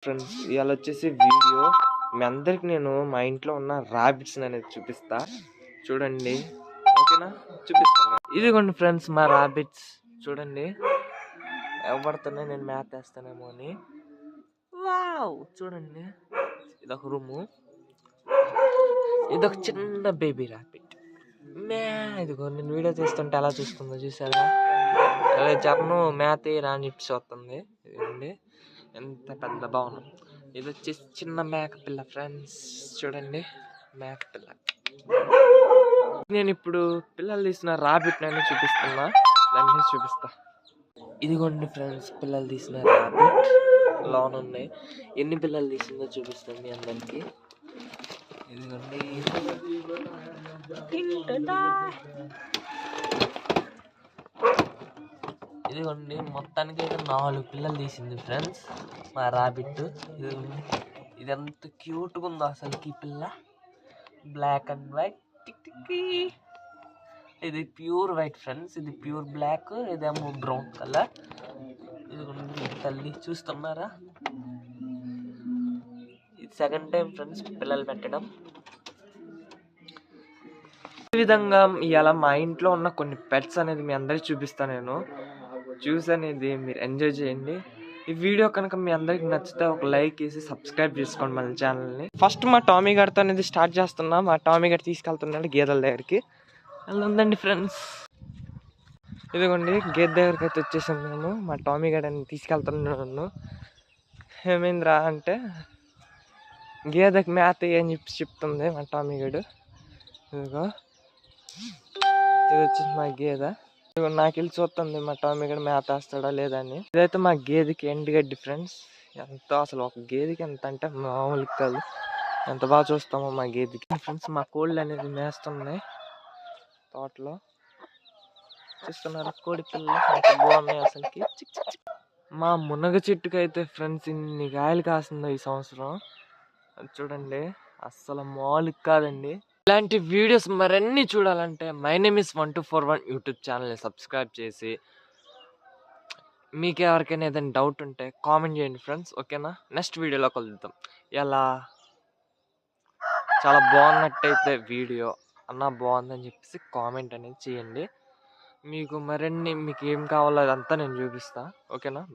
Friends ఇవాళ వచ్చేసి video మీ అందరికి నేను మా ఇంట్లో ఉన్న రాబిట్స్ అనేది చూపిస్తా చూడండి. ఓకేనా? చూపిస్తాను. ఇదిగోండి ఫ్రెండ్స్ మా రాబిట్స్ చూడండి. ఎవరితోనే నేను మ్యాథ్ వేస్తానేమో అని. వావ్ చూడండి, ఇదొక రూము, ఇదొక చిన్న బేబీ రాబిట్. ఇదిగో నేను వీడియో తీస్తుంటే ఎలా చూస్తుందో చూసారా? జర్ను మ్యాథ్ రానిట్స్ వస్తుంది. ఇదిగోండి ఎంత పెద్ద భవనం. ఇది వచ్చేసి చిన్న మేక పిల్ల ఫ్రెండ్స్ చూడండి, మేక పిల్ల. నేను ఇప్పుడు పిల్లలు తీసిన రాబిట్ అని చూపిస్తున్నా, దాన్ని చూపిస్తా. ఇదిగోండి ఫ్రెండ్స్ పిల్లలు తీసిన రాబిట్ లోన్ ఉన్నాయి. ఎన్ని పిల్లలు తీసిందో చూపిస్తాను మీ అందరికి. ఇదిగోండి ఇదిగోండి మొత్తానికి అయితే 4 పిల్లలు తీసింది ఫ్రెండ్స్ మా రాబిట్. ఇదిగోండి ఇది ఎంత క్యూట్గా ఉందో అసలుకి పిల్ల. బ్లాక్ అండ్ వైట్, ఇది ప్యూర్ వైట్ ఫ్రెండ్స్, ఇది ప్యూర్ బ్లాక్, ఇదేమో బ్రౌన్ కలర్. ఇదిగోండి తల్లి చూస్తున్నారా? ఇది సెకండ్ టైం ఫ్రెండ్స్ పిల్లలు పెట్టడం. ఈ విధంగా ఇవాళ మా ఇంట్లో ఉన్న కొన్ని పెట్స్ అనేది మీ అందరికి చూపిస్తాను. నేను చూసి అనేది మీరు ఎంజాయ్ చేయండి. ఈ వీడియో కనుక మీ అందరికి నచ్చితే ఒక లైక్ వేసి సబ్స్క్రైబ్ చేసుకోండి మన ఛానల్ని. ఫస్ట్ మా టామీ గారితో అనేది స్టార్ట్ చేస్తున్నా. మా టామీ గారు తీసుకెళ్తున్నాడు గేదెల దగ్గరికి. అలా ఉందండి ఫ్రెండ్స్. ఇదిగోండి గేదె దగ్గరికి అయితే వచ్చేసాం మేము. మా టామీ గారు అని తీసుకెళ్తున్నాను. ఏమైందిరా అంటే గేదెకి మేత అని చెప్తుంది మా టామీ గారు. ఇదిగో ఇది వచ్చేసి మా గేదె. నాకు వెళ్ళి చూస్తుంది మా టామీ గడ మేత వేస్తాడా లేదా అని. ఇదైతే మా గేదెకి ఎండుగడ్డి ఫ్రెండ్స్. ఎంత అసలు ఒక గేదెకి ఎంత అంటే మామూలు కాదు, ఎంత బాగా చూస్తామో మా గేదెకి. ఫ్రెండ్స్ మా కోళ్ళు అనేది మేస్తున్నాయి తోటలో. చూస్తున్నారు కోడి పిల్లలు ఎంత బాగున్నాయి అసలుకి. మా మునగ చెట్టుకి అయితే ఫ్రెండ్స్ ఇన్ని కాయలు కాస్తుందో ఈ సంవత్సరం. చూడండి అస్సలు మామూలు కాదండి. ఇలాంటి వీడియోస్ మరన్నీ చూడాలంటే మై నేమ్ ఇస్ 1241 యూట్యూబ్ ఛానల్ని సబ్స్క్రైబ్ చేసి, మీకు ఎవరికైనా ఏదైనా డౌట్ ఉంటే కామెంట్ చేయండి ఫ్రెండ్స్. ఓకేనా? నెక్స్ట్ వీడియోలో కలుద్దాం. ఇలా చాలా బాగున్నట్టయితే వీడియో అన్న బాగుందని చెప్పేసి కామెంట్ అనేది చేయండి. మీకు మరిన్ని మీకు ఏం కావాలో అదంతా నేను చూపిస్తాను. ఓకేనా?